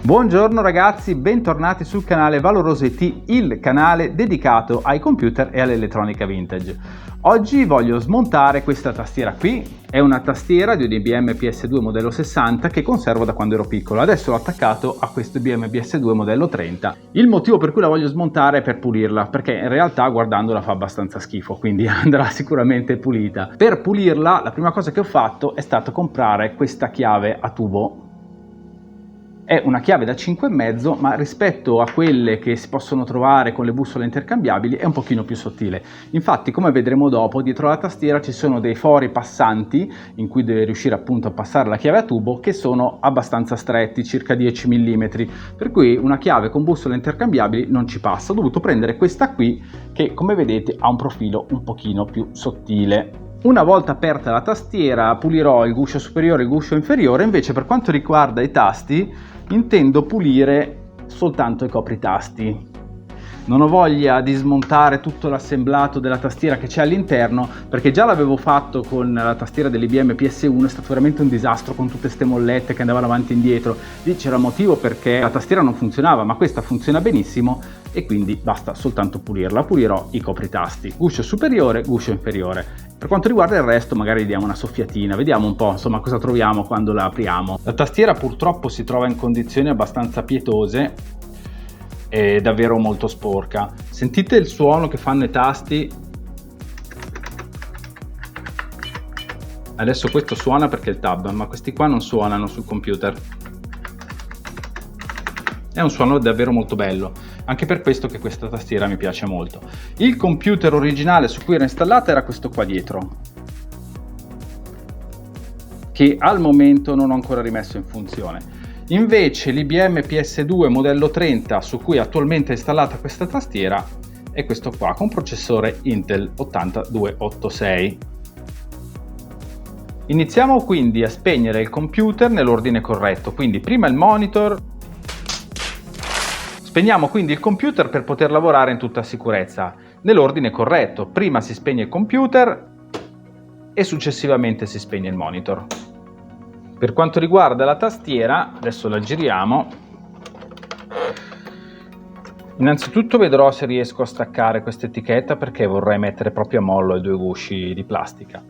Buongiorno ragazzi, bentornati sul canale Valoroso IT, il canale dedicato ai computer e all'elettronica vintage. Oggi voglio smontare questa tastiera qui, è una tastiera di un IBM PS2 modello 60 che conservo da quando ero piccolo, adesso l'ho attaccato a questo IBM PS2 modello 30. Il motivo per cui la voglio smontare è per pulirla, perché in realtà guardandola fa abbastanza schifo, quindi andrà sicuramente pulita. Per pulirla la prima cosa che ho fatto è stato comprare questa chiave a tubo. È una chiave da 5,5, ma rispetto a quelle che si possono trovare con le bussole intercambiabili è un pochino più sottile. Infatti, come vedremo dopo, dietro la tastiera ci sono dei fori passanti in cui deve riuscire appunto a passare la chiave a tubo, che sono abbastanza stretti, circa 10 mm, per cui una chiave con bussole intercambiabili non ci passa. Ho dovuto prendere questa qui che, come vedete, ha un profilo un pochino più sottile. Una volta aperta la tastiera pulirò il guscio superiore e il guscio inferiore, invece per quanto riguarda i tasti intendo pulire soltanto i copritasti. Non ho voglia di smontare tutto l'assemblato della tastiera che c'è all'interno, perché già l'avevo fatto con la tastiera dell'IBM PS1, è stato veramente un disastro con tutte ste mollette che andavano avanti e indietro. Lì c'era un motivo perché la tastiera non funzionava, ma questa funziona benissimo e quindi basta soltanto pulirla. Pulirò i copritasti, guscio superiore, guscio inferiore. Per quanto riguarda il resto magari gli diamo una soffiatina, vediamo un po' insomma cosa troviamo quando la apriamo. La tastiera purtroppo si trova in condizioni abbastanza pietose, è davvero molto sporca. Sentite il suono che fanno i tasti. Adesso questo suona perché è il tab, ma questi qua non suonano sul computer. È un suono davvero molto bello, anche per questo che questa tastiera mi piace molto. Il computer originale su cui era installata era questo qua dietro, che al momento non ho ancora rimesso in funzione. Invece l'IBM PS2 modello 30 su cui attualmente è installata questa tastiera è questo qua, con processore Intel 8286. Iniziamo quindi a spegnere il computer nell'ordine corretto, quindi prima il monitor. Spegniamo quindi il computer per poter lavorare in tutta sicurezza, nell'ordine corretto. Prima si spegne il computer e successivamente si spegne il monitor. Per quanto riguarda la tastiera, adesso la giriamo. Innanzitutto vedrò se riesco a staccare questa etichetta, perché vorrei mettere proprio a mollo i due gusci di plastica.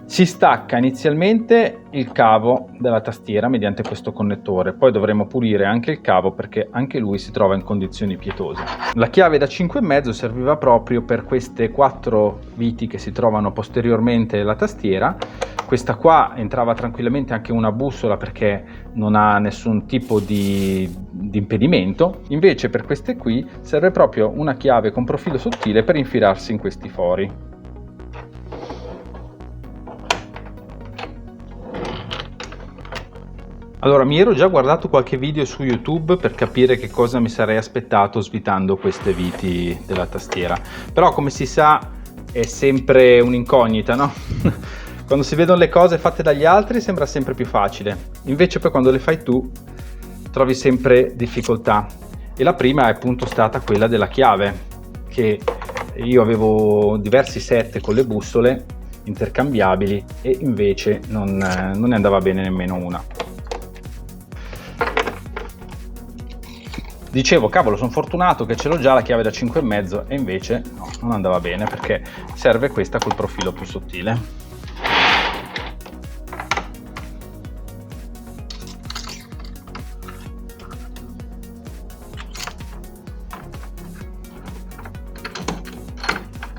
Si stacca inizialmente il cavo della tastiera mediante questo connettore, poi dovremo pulire anche il cavo perché anche lui si trova in condizioni pietose. La chiave da 5,5 serviva proprio per queste 4 viti che si trovano posteriormente alla tastiera. Questa qua entrava tranquillamente anche una bussola perché non ha nessun tipo di impedimento, invece per queste qui serve proprio una chiave con profilo sottile per infilarsi in questi fori. Allora, mi ero già guardato qualche video su YouTube per capire che cosa mi sarei aspettato svitando queste viti della tastiera, però come si sa è sempre un'incognita, no? Quando si vedono le cose fatte dagli altri sembra sempre più facile, invece poi quando le fai tu trovi sempre difficoltà. E la prima è appunto stata quella della chiave, che io avevo diversi set con le bussole intercambiabili e invece non ne andava bene nemmeno una. Dicevo, cavolo, sono fortunato che ce l'ho già la chiave da 5,5 e invece no, non andava bene perché serve questa col profilo più sottile.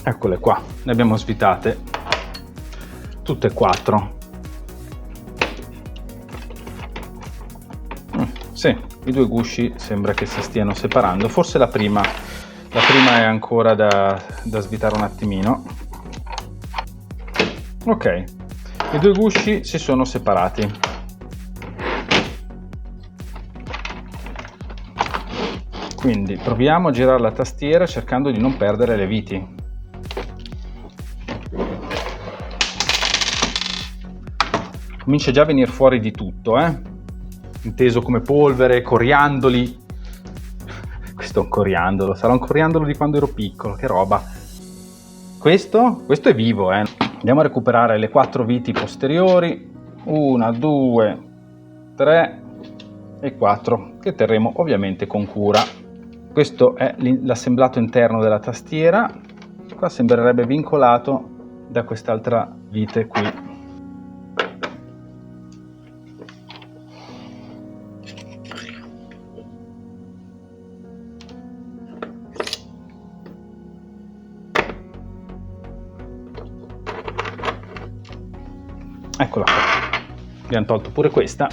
Eccole qua, ne abbiamo svitate tutte e 4. Sì, i due gusci sembra che si stiano separando, forse la prima è ancora da svitare un attimino. Ok, i due gusci si sono separati. Quindi proviamo a girare la tastiera cercando di non perdere le viti. Comincia già a venire fuori di tutto, inteso come polvere, coriandoli. Questo è un coriandolo, sarà un coriandolo di quando ero piccolo, che roba. Questo è vivo, Andiamo a recuperare le 4 viti posteriori. 1, 2, 3, e 4 che terremo ovviamente con cura. Questo è l'assemblato interno della tastiera. Qua sembrerebbe vincolato da quest'altra vite qui. Eccola qua, abbiamo tolto pure questa.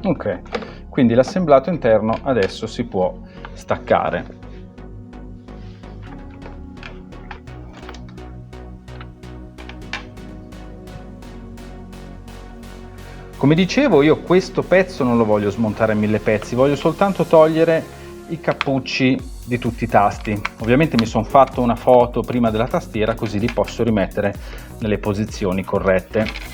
Ok, quindi l'assemblato interno adesso si può staccare. Come dicevo, io questo pezzo non lo voglio smontare in 1000 pezzi, voglio soltanto togliere i cappucci di tutti i tasti. Ovviamente mi sono fatto una foto prima della tastiera, così li posso rimettere nelle posizioni corrette.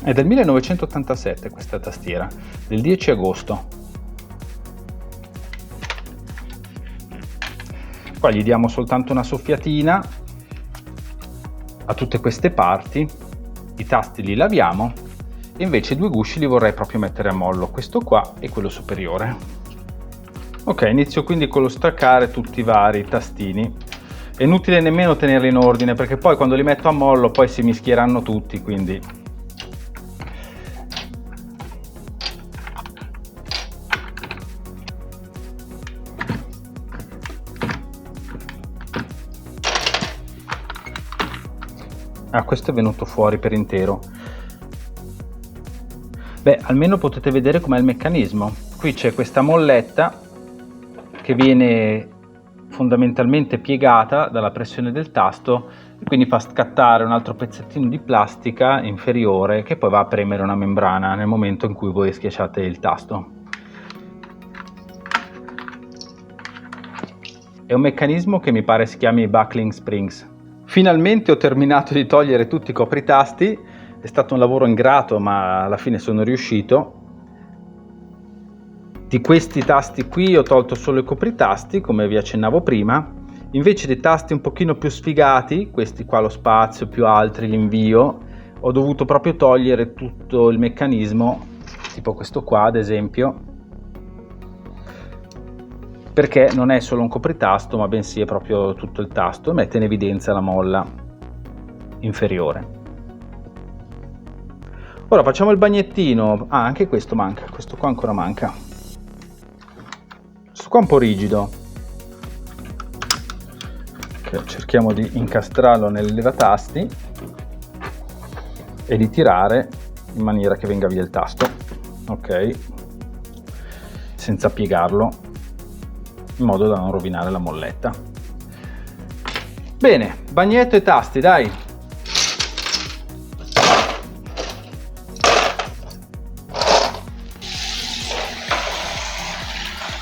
È del 1987 questa tastiera, del 10 agosto. Qua gli diamo soltanto una soffiatina a tutte queste parti, i tasti li laviamo e invece i due gusci li vorrei proprio mettere a mollo, questo qua e quello superiore. Ok, inizio quindi con lo staccare tutti i vari tastini. È inutile nemmeno tenerli in ordine perché poi quando li metto a mollo poi si mischieranno tutti, quindi questo è venuto fuori per intero. Beh, almeno potete vedere com'è il meccanismo. Qui c'è questa molletta che viene fondamentalmente piegata dalla pressione del tasto e quindi fa scattare un altro pezzettino di plastica inferiore che poi va a premere una membrana nel momento in cui voi schiacciate il tasto. È un meccanismo che mi pare si chiami buckling springs. Finalmente ho terminato di togliere tutti i copritasti, è stato un lavoro ingrato ma alla fine sono riuscito. Di questi tasti qui ho tolto solo i copritasti come vi accennavo prima, invece dei tasti un pochino più sfigati, questi qua lo spazio, più altri l'invio, ho dovuto proprio togliere tutto il meccanismo, tipo questo qua ad esempio, perché non è solo un copritasto ma bensì è proprio tutto il tasto e mette in evidenza la molla inferiore. Ora facciamo il bagnettino. Anche questo manca, questo qua ancora manca. Questo qua è un po' rigido, okay, cerchiamo di incastrarlo nel levatasti e di tirare in maniera che venga via il tasto, ok, senza piegarlo, in modo da non rovinare la molletta. Bene, bagnetto e tasti, dai!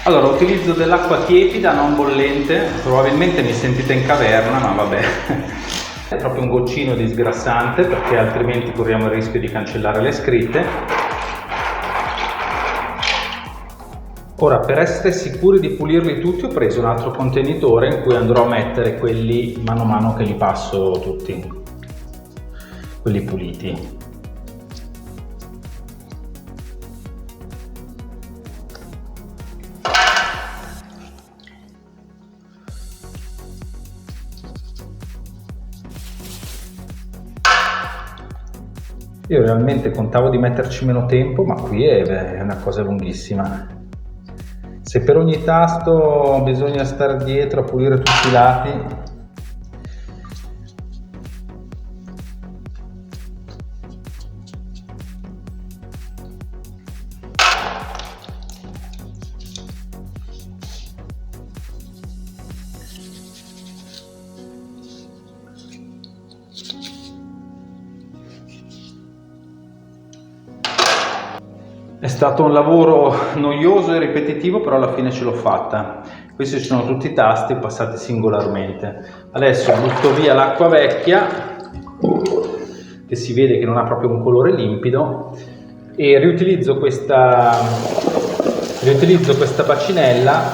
Allora, utilizzo dell'acqua tiepida, non bollente, probabilmente mi sentite in caverna, ma vabbè. È proprio un goccino di sgrassante perché altrimenti corriamo il rischio di cancellare le scritte. Ora, per essere sicuri di pulirli tutti ho preso un altro contenitore in cui andrò a mettere quelli mano a mano che li passo tutti, quelli puliti. Io realmente contavo di metterci meno tempo, ma qui è una cosa lunghissima. Se per ogni tasto bisogna stare dietro a pulire tutti i lati, è stato un lavoro noioso e ripetitivo, però alla fine ce l'ho fatta. Questi sono tutti i tasti passati singolarmente. Adesso butto via l'acqua vecchia, che si vede che non ha proprio un colore limpido, e riutilizzo questa bacinella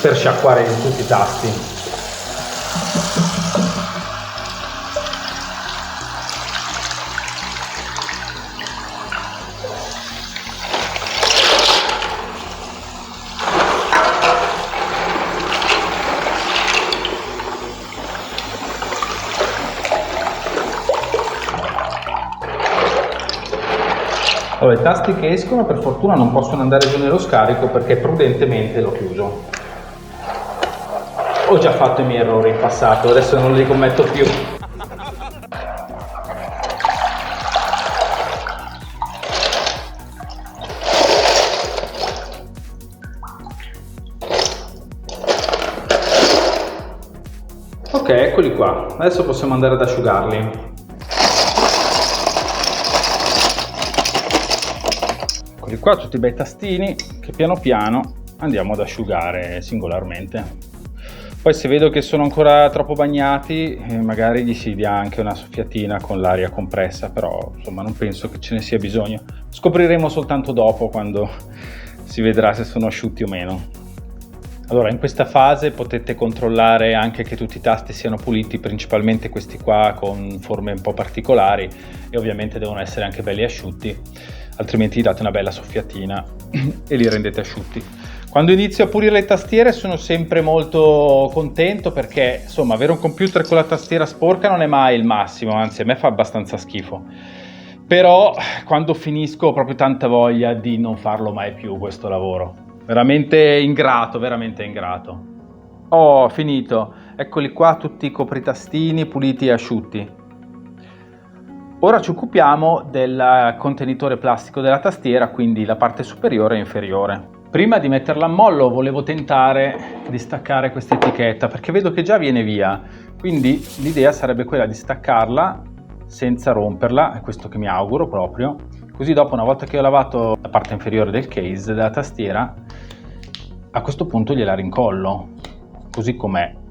per sciacquare tutti i tasti. Allora, i tasti che escono per fortuna non possono andare giù nello scarico perché prudentemente l'ho chiuso. Ho già fatto i miei errori in passato, adesso non li commetto più. Ok, eccoli qua. Adesso possiamo andare ad asciugarli. Eccoli qua tutti i bei tastini che piano piano andiamo ad asciugare singolarmente. Poi se vedo che sono ancora troppo bagnati, magari gli si dia anche una soffiatina con l'aria compressa, però insomma non penso che ce ne sia bisogno. Scopriremo soltanto dopo, quando si vedrà se sono asciutti o meno. Allora, in questa fase potete controllare anche che tutti i tasti siano puliti, principalmente questi qua con forme un po' particolari, e ovviamente devono essere anche belli asciutti, altrimenti date una bella soffiatina e li rendete asciutti. Quando inizio a pulire le tastiere sono sempre molto contento perché, insomma, avere un computer con la tastiera sporca non è mai il massimo, anzi a me fa abbastanza schifo. Però quando finisco ho proprio tanta voglia di non farlo mai più questo lavoro. Veramente ingrato, veramente ingrato. Ho finito. Eccoli qua tutti i copritastini puliti e asciutti. Ora ci occupiamo del contenitore plastico della tastiera, quindi la parte superiore e inferiore. Prima di metterla a mollo volevo tentare di staccare questa etichetta perché vedo che già viene via, quindi l'idea sarebbe quella di staccarla senza romperla, è questo che mi auguro proprio, così dopo, una volta che ho lavato la parte inferiore del case della tastiera, a questo punto gliela rincollo così com'è.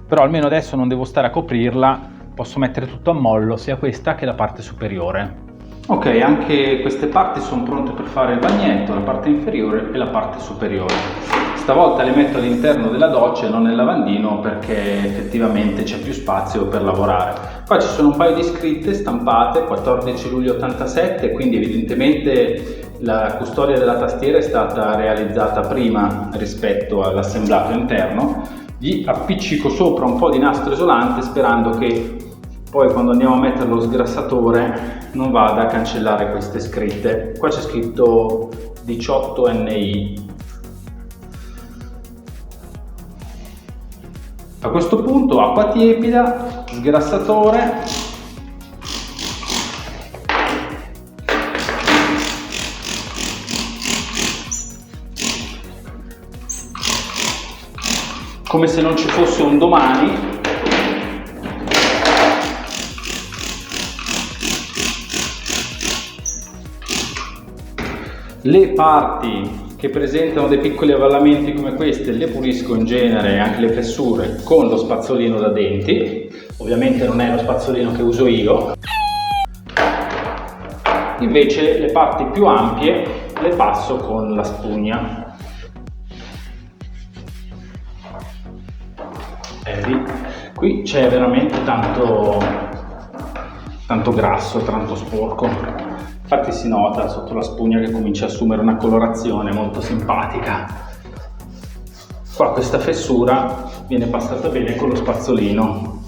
Però almeno adesso non devo stare a coprirla, posso mettere tutto a mollo, sia questa che la parte superiore. Ok, anche queste parti sono pronte per fare il bagnetto, la parte inferiore e la parte superiore. Stavolta le metto all'interno della doccia e non nel lavandino perché effettivamente c'è più spazio per lavorare. Qua ci sono un paio di scritte stampate, 14 luglio 87, quindi evidentemente la custodia della tastiera è stata realizzata prima rispetto all'assemblato interno. Gli appiccico sopra un po' di nastro isolante sperando che poi quando andiamo a mettere lo sgrassatore non vada a cancellare queste scritte. Qua c'è scritto 18 NI. A questo punto acqua tiepida, sgrassatore, come se non ci fosse un domani. Le parti che presentano dei piccoli avvallamenti come queste le pulisco in genere, anche le fessure, con lo spazzolino da denti. Ovviamente non è lo spazzolino che uso io. Invece le parti più ampie le passo con la spugna. Qui c'è veramente tanto grasso, tanto sporco. Infatti si nota sotto la spugna che comincia a assumere una colorazione molto simpatica. Qua questa fessura viene passata bene con lo spazzolino.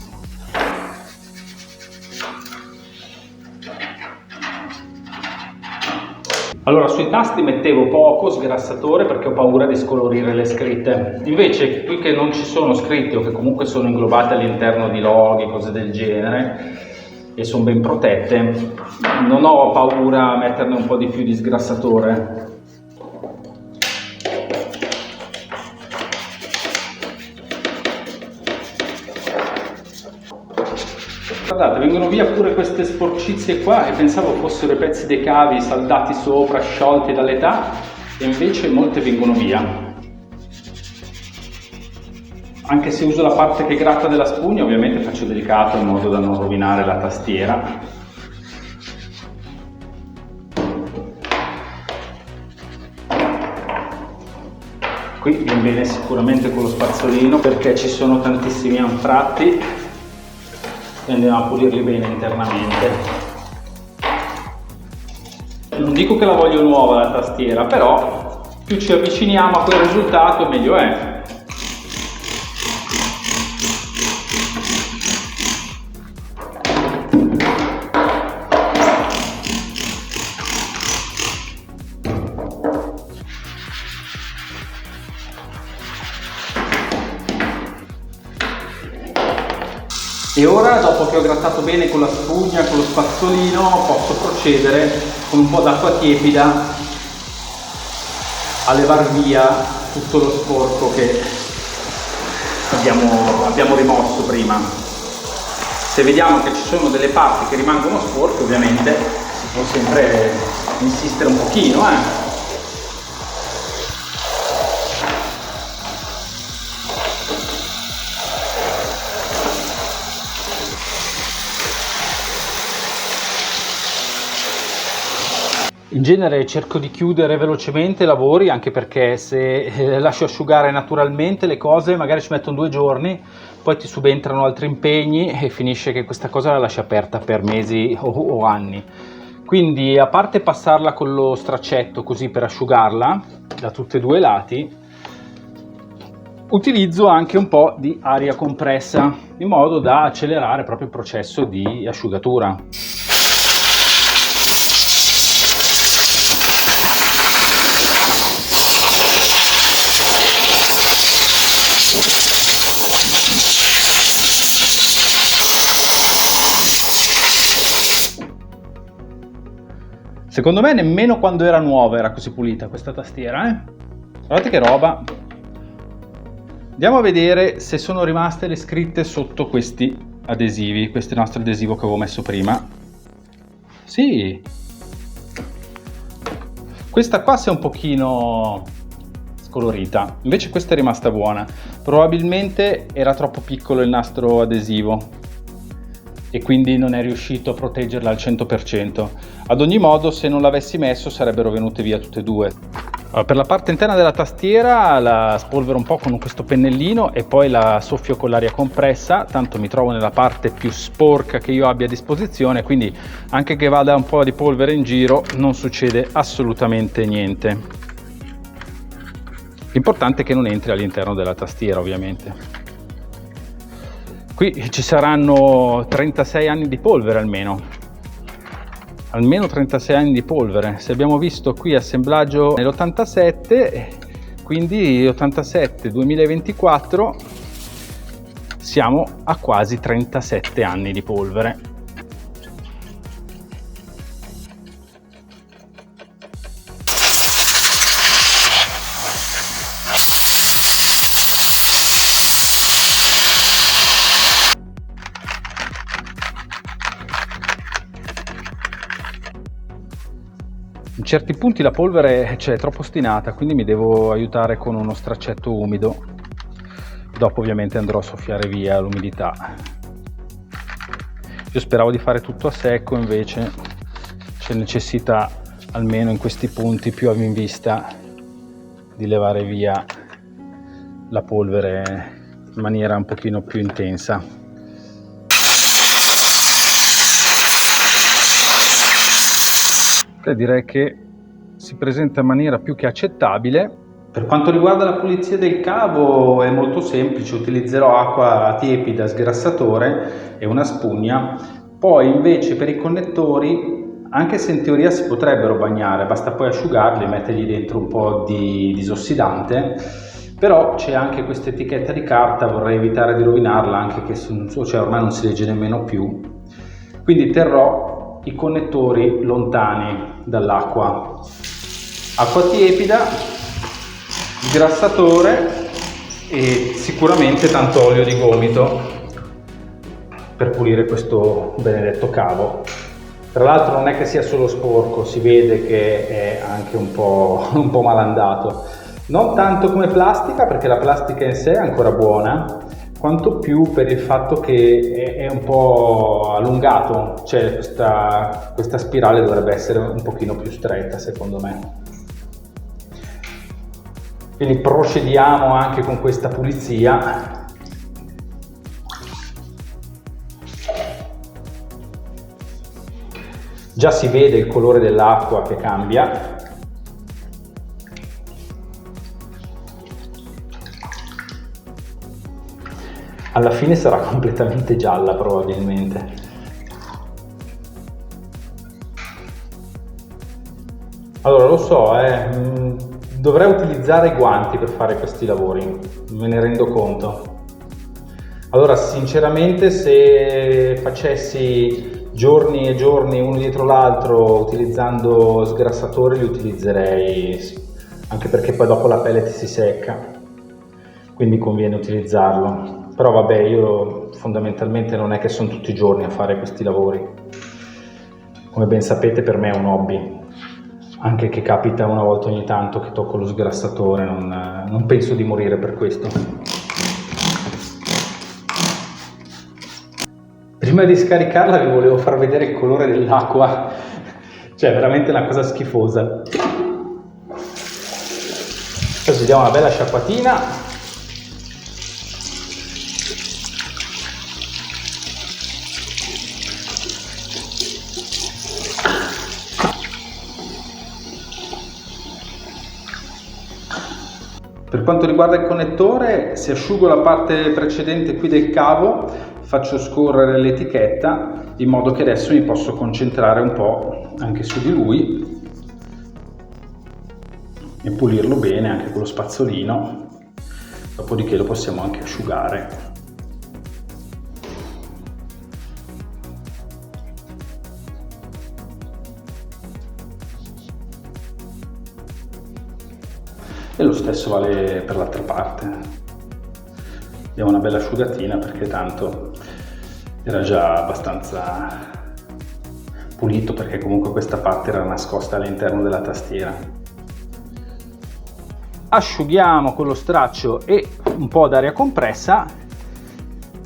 Allora, sui tasti mettevo poco sgrassatore perché ho paura di scolorire le scritte. Invece qui che non ci sono scritte o che comunque sono inglobate all'interno di loghi, cose del genere, e sono ben protette, non ho paura a metterne un po' di più di sgrassatore. Guardate, vengono via pure queste sporcizie qua e pensavo fossero i pezzi dei cavi saldati sopra, sciolti dall'età, e invece molte vengono via. Anche se uso la parte che gratta della spugna, ovviamente faccio delicato in modo da non rovinare la tastiera. Qui viene bene sicuramente con lo spazzolino perché ci sono tantissimi anfratti e andiamo a pulirli bene internamente. Non dico che la voglio nuova la tastiera, però più ci avviciniamo a quel risultato meglio è. E ora, dopo che ho grattato bene con la spugna, con lo spazzolino, posso procedere con un po' d'acqua tiepida a levar via tutto lo sporco che abbiamo rimosso prima. Se vediamo che ci sono delle parti che rimangono sporche, ovviamente si può sempre insistere un pochino, In genere cerco di chiudere velocemente i lavori, anche perché se lascio asciugare naturalmente le cose magari ci mettono 2 giorni, poi ti subentrano altri impegni e finisce che questa cosa la lasci aperta per mesi o anni. Quindi, a parte passarla con lo straccetto così per asciugarla da tutti e 2 i lati, utilizzo anche un po' di aria compressa in modo da accelerare proprio il processo di asciugatura. Secondo me nemmeno quando era nuova era così pulita questa tastiera, Guardate che roba! Andiamo a vedere se sono rimaste le scritte sotto questi adesivi, questo nastro adesivo che avevo messo prima. Sì! Questa qua si è un pochino scolorita, invece questa è rimasta buona. Probabilmente era troppo piccolo il nastro adesivo e quindi non è riuscito a proteggerla al 100%. Ad ogni modo, se non l'avessi messo sarebbero venute via tutte e 2. Allora, per la parte interna della tastiera la spolvero un po' con questo pennellino e poi la soffio con l'aria compressa, tanto mi trovo nella parte più sporca che io abbia a disposizione, quindi anche che vada un po' di polvere in giro non succede assolutamente niente. L'importante è che non entri all'interno della tastiera, ovviamente. Qui ci saranno 36 anni di polvere almeno 36 anni di polvere. Se abbiamo visto qui assemblaggio nell'87, quindi 87 2024 siamo a quasi 37 anni di polvere. In certi punti la polvere è troppo ostinata, quindi mi devo aiutare con uno straccetto umido. Dopo ovviamente andrò a soffiare via l'umidità. Io speravo di fare tutto a secco, invece c'è necessità, almeno in questi punti più in vista, di levare via la polvere in maniera un pochino più intensa. Direi che si presenta in maniera più che accettabile. Per quanto riguarda la pulizia del cavo è molto semplice, utilizzerò acqua tiepida, sgrassatore e una spugna. Poi invece per i connettori, anche se in teoria si potrebbero bagnare, basta poi asciugarli e mettergli dentro un po' di disossidante, però c'è anche questa etichetta di carta, vorrei evitare di rovinarla, anche che ormai non si legge nemmeno più, quindi terrò i connettori lontani dall'acqua. Acqua tiepida, sgrassatore e sicuramente tanto olio di gomito per pulire questo benedetto cavo. Tra l'altro non è che sia solo sporco, si vede che è anche un po' malandato. Non tanto come plastica, perché la plastica in sé è ancora buona, quanto più per il fatto che è un po' allungato, cioè questa spirale dovrebbe essere un pochino più stretta secondo me. Quindi procediamo anche con questa pulizia. Già si vede il colore dell'acqua che cambia. Alla fine sarà completamente gialla probabilmente. Allora lo so, dovrei utilizzare i guanti per fare questi lavori, me ne rendo conto. Allora, sinceramente, se facessi giorni e giorni uno dietro l'altro utilizzando sgrassatore, li utilizzerei, anche perché poi dopo la pellet si secca, quindi conviene utilizzarlo. Però vabbè, io fondamentalmente non è che sono tutti i giorni a fare questi lavori. Come ben sapete, per me è un hobby, anche che capita una volta ogni tanto che tocco lo sgrassatore, non penso di morire per questo. Prima di scaricarla vi volevo far vedere il colore dell'acqua, cioè veramente una cosa schifosa. Adesso diamo una bella sciacquatina. Per quanto riguarda il connettore, se asciugo la parte precedente qui del cavo, faccio scorrere l'etichetta in modo che adesso mi posso concentrare un po' anche su di lui e pulirlo bene anche con lo spazzolino, dopodiché lo possiamo anche asciugare. E lo stesso vale per l'altra parte. Diamo una bella asciugatina perché tanto era già abbastanza pulito, perché comunque questa parte era nascosta all'interno della tastiera. Asciughiamo con lo straccio e un po' d'aria compressa,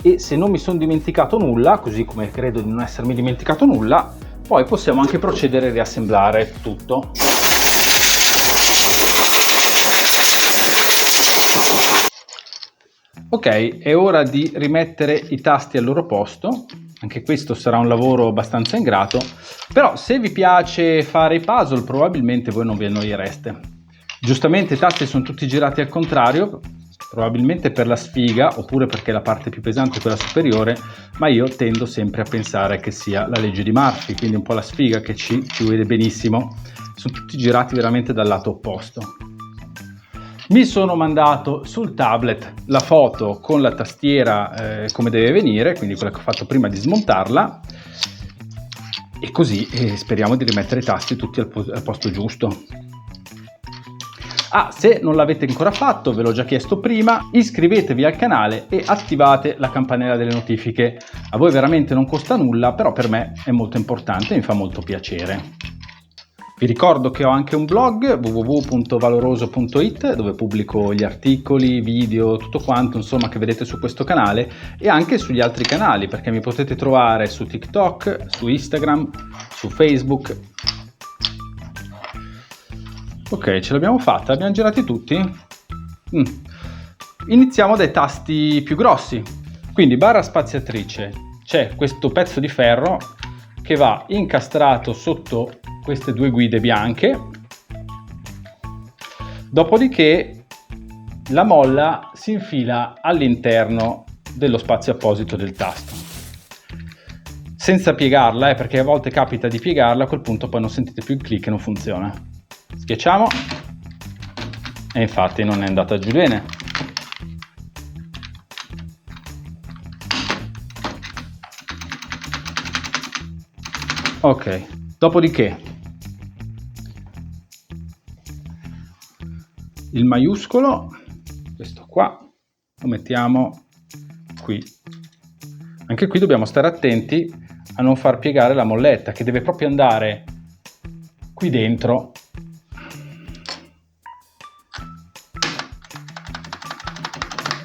e se non mi sono dimenticato nulla, così come credo di non essermi dimenticato nulla, poi possiamo anche procedere a riassemblare tutto. Ok, è ora di rimettere i tasti al loro posto. Anche questo sarà un lavoro abbastanza ingrato, però se vi piace fare i puzzle probabilmente voi non vi annoiereste. Giustamente i tasti sono tutti girati al contrario, probabilmente per la sfiga oppure perché la parte più pesante è quella superiore, ma io tendo sempre a pensare che sia la legge di Murphy, quindi un po' la sfiga che ci vede benissimo. Sono tutti girati veramente dal lato opposto. Mi sono mandato sul tablet la foto con la tastiera come deve venire, quindi quella che ho fatto prima di smontarla, e così speriamo di rimettere i tasti tutti al posto giusto. Se non l'avete ancora fatto, ve l'ho già chiesto prima, iscrivetevi al canale e attivate la campanella delle notifiche. A voi veramente non costa nulla, però per me è molto importante e mi fa molto piacere. Vi ricordo che ho anche un blog, www.valoroso.it, dove pubblico gli articoli, video, tutto quanto insomma che vedete su questo canale, e anche sugli altri canali, perché mi potete trovare su TikTok, su Instagram, su Facebook. Ok, ce l'abbiamo fatta, abbiamo girati tutti? Iniziamo dai tasti più grossi. Quindi barra spaziatrice, c'è questo pezzo di ferro che va incastrato sotto queste due guide bianche, dopodiché la molla si infila all'interno dello spazio apposito del tasto, senza piegarla, perché a volte capita di piegarla, a quel punto poi non sentite più il click e non funziona. Schiacciamo e infatti non è andata giù bene. Ok, dopodiché il maiuscolo, questo qua, lo mettiamo qui. Anche qui dobbiamo stare attenti a non far piegare la molletta, che deve proprio andare qui dentro.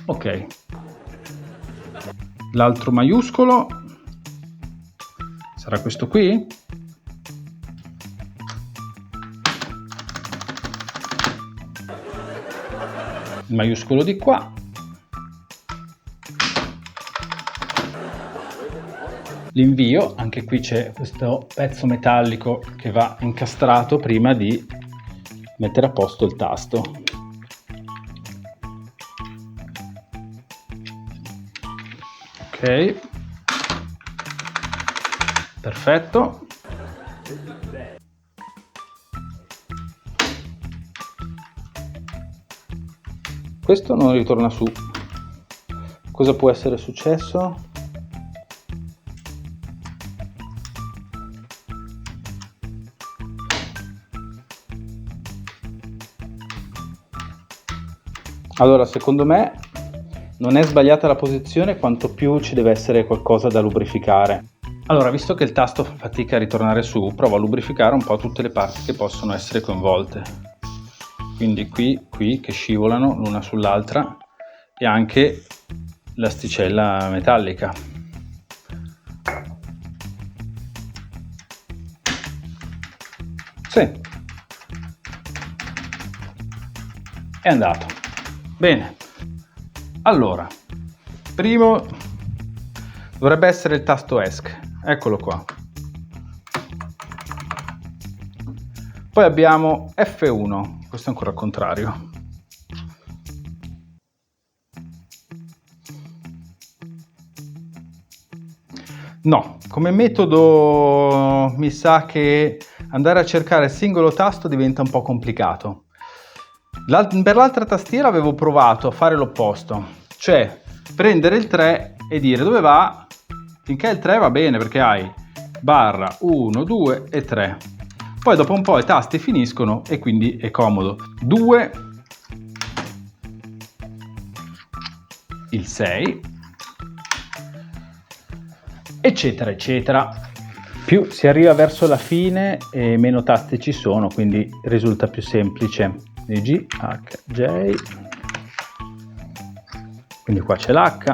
Ok, l'altro maiuscolo sarà questo qui. Il maiuscolo di qua. L'invio, anche qui c'è questo pezzo metallico che va incastrato prima di mettere a posto il tasto. Ok, perfetto. Questo non ritorna su, Cosa può essere successo? Allora, secondo me non è sbagliata la posizione, quanto più ci deve essere qualcosa da lubrificare. Allora, visto che il tasto fa fatica a ritornare su, provo a lubrificare un po' tutte le parti che possono essere coinvolte. Quindi qui che scivolano l'una sull'altra e anche l'asticella metallica. Sì, è andato. Bene, allora, primo dovrebbe essere il tasto ESC, eccolo qua. Poi abbiamo F1, questo è ancora al contrario. No, come metodo mi sa che andare a cercare il singolo tasto diventa un po' complicato. Per l'altra tastiera avevo provato a fare l'opposto, cioè prendere il 3 e dire dove va, finché il 3 va bene perché hai barra 1, 2 e 3. Poi dopo un po' i tasti finiscono e quindi è comodo. 2, il 6, eccetera eccetera. Più si arriva verso la fine e meno tasti ci sono, quindi risulta più semplice. G, H, J, quindi qua c'è l'H,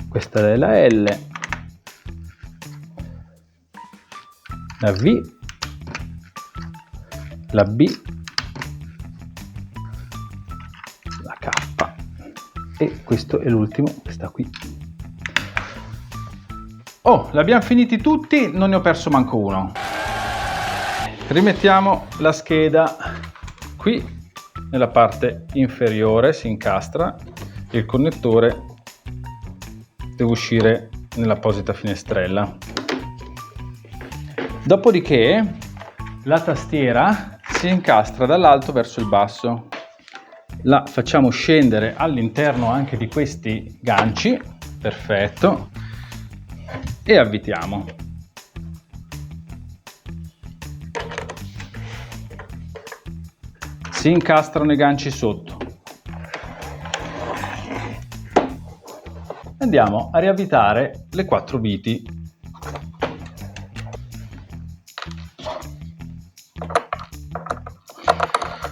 questa è la L, la V, la B, la K e questo è l'ultimo che sta qui. Oh, l'abbiamo finiti tutti, non ne ho perso manco uno. Rimettiamo la scheda qui nella parte inferiore, si incastra, il connettore deve uscire nell'apposita finestrella. Dopodiché la tastiera si incastra dall'alto verso il basso. La facciamo scendere all'interno anche di questi ganci, perfetto, e avvitiamo. Si incastrano i ganci sotto. Andiamo a riavvitare le 4 viti.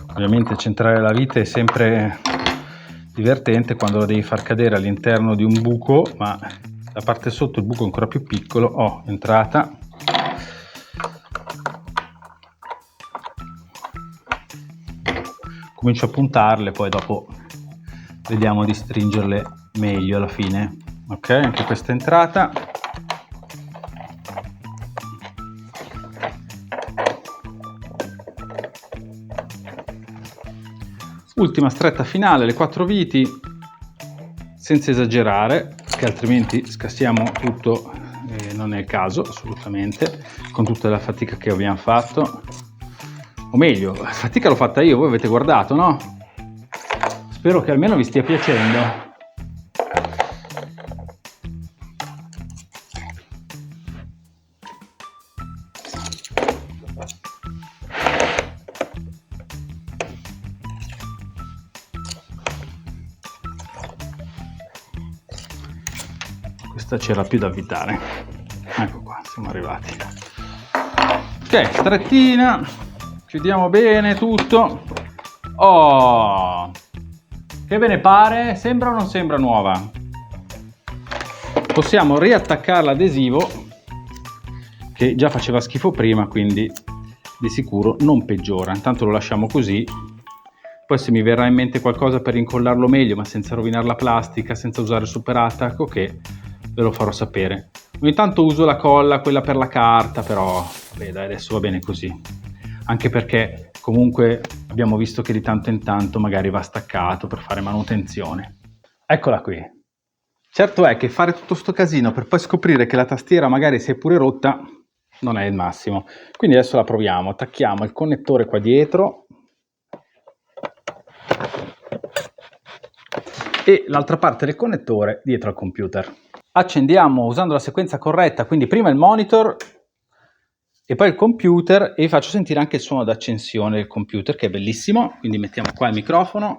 Ovviamente centrare la vite è sempre divertente quando la devi far cadere all'interno di un buco, ma la parte sotto il buco è ancora più piccolo. Oh, entrata. Comincio a puntarle, poi dopo vediamo di stringerle meglio alla fine. Ok, anche questa è entrata. Ultima stretta finale, le 4 viti, senza esagerare, perché altrimenti scassiamo tutto e non è il caso, assolutamente, con tutta la fatica che abbiamo fatto. O meglio, la fatica l'ho fatta io, voi avete guardato, no? Spero che almeno vi stia piacendo. Questa c'era più da avvitare. Ecco qua, siamo arrivati. Ok, strettina. Chiudiamo bene tutto. Oh, che ve ne pare? Sembra o non sembra nuova? Possiamo riattaccare l'adesivo, che già faceva schifo prima, quindi di sicuro non peggiora. Intanto lo lasciamo così. Poi se mi verrà in mente qualcosa per incollarlo meglio, ma senza rovinare la plastica, senza usare super attacco, che ve lo farò sapere. Ogni tanto uso la colla, quella per la carta, però dai, adesso va bene così. Anche perché comunque abbiamo visto che di tanto in tanto magari va staccato per fare manutenzione. Eccola qui. Certo è che fare tutto sto casino per poi scoprire che la tastiera magari si è pure rotta non è il massimo. Quindi adesso la proviamo. Attacchiamo il connettore qua dietro. e l'altra parte del connettore dietro al computer. Accendiamo usando la sequenza corretta, quindi prima il monitor e poi il computer, e vi faccio sentire anche il suono d'accensione del computer, che è bellissimo. Quindi mettiamo qua il microfono.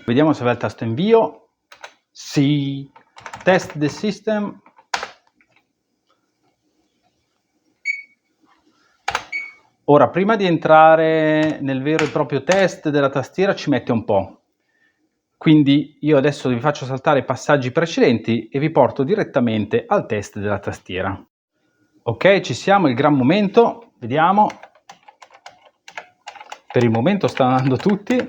Vediamo se va il tasto invio. Sì. Test the system. Ora, prima di entrare nel vero e proprio test della tastiera ci mette un po'. Quindi io adesso vi faccio saltare i passaggi precedenti e vi porto direttamente al test della tastiera. Ok, ci siamo, il gran momento. Vediamo. Per il momento stanno andando tutti.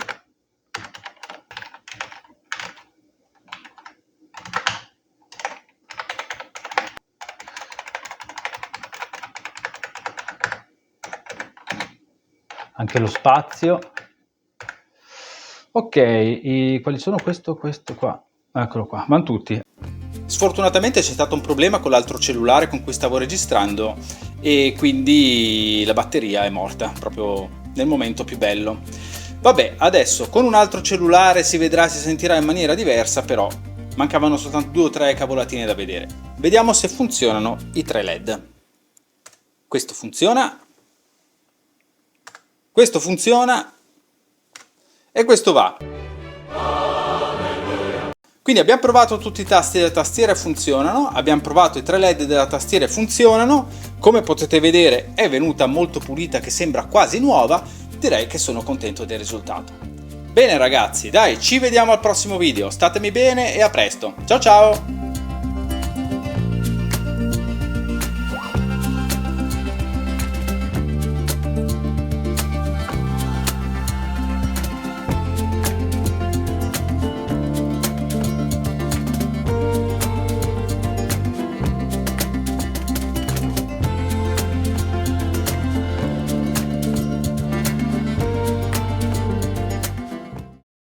Anche lo spazio. Ok, quali sono? Questo qua. Eccolo qua, vanno tutti. Sfortunatamente c'è stato un problema con l'altro cellulare con cui stavo registrando e quindi la batteria è morta, proprio nel momento più bello. Vabbè, adesso con un altro cellulare si vedrà, si sentirà in maniera diversa, però mancavano soltanto 2 o 3 cavolatine da vedere. Vediamo se funzionano i 3 LED. Questo funziona. Questo funziona e questo va. Quindi abbiamo provato tutti i tasti della tastiera e funzionano, abbiamo provato i 3 LED della tastiera e funzionano, come potete vedere è venuta molto pulita, che sembra quasi nuova, direi che sono contento del risultato. Bene ragazzi, dai, ci vediamo al prossimo video, statemi bene e a presto, ciao ciao!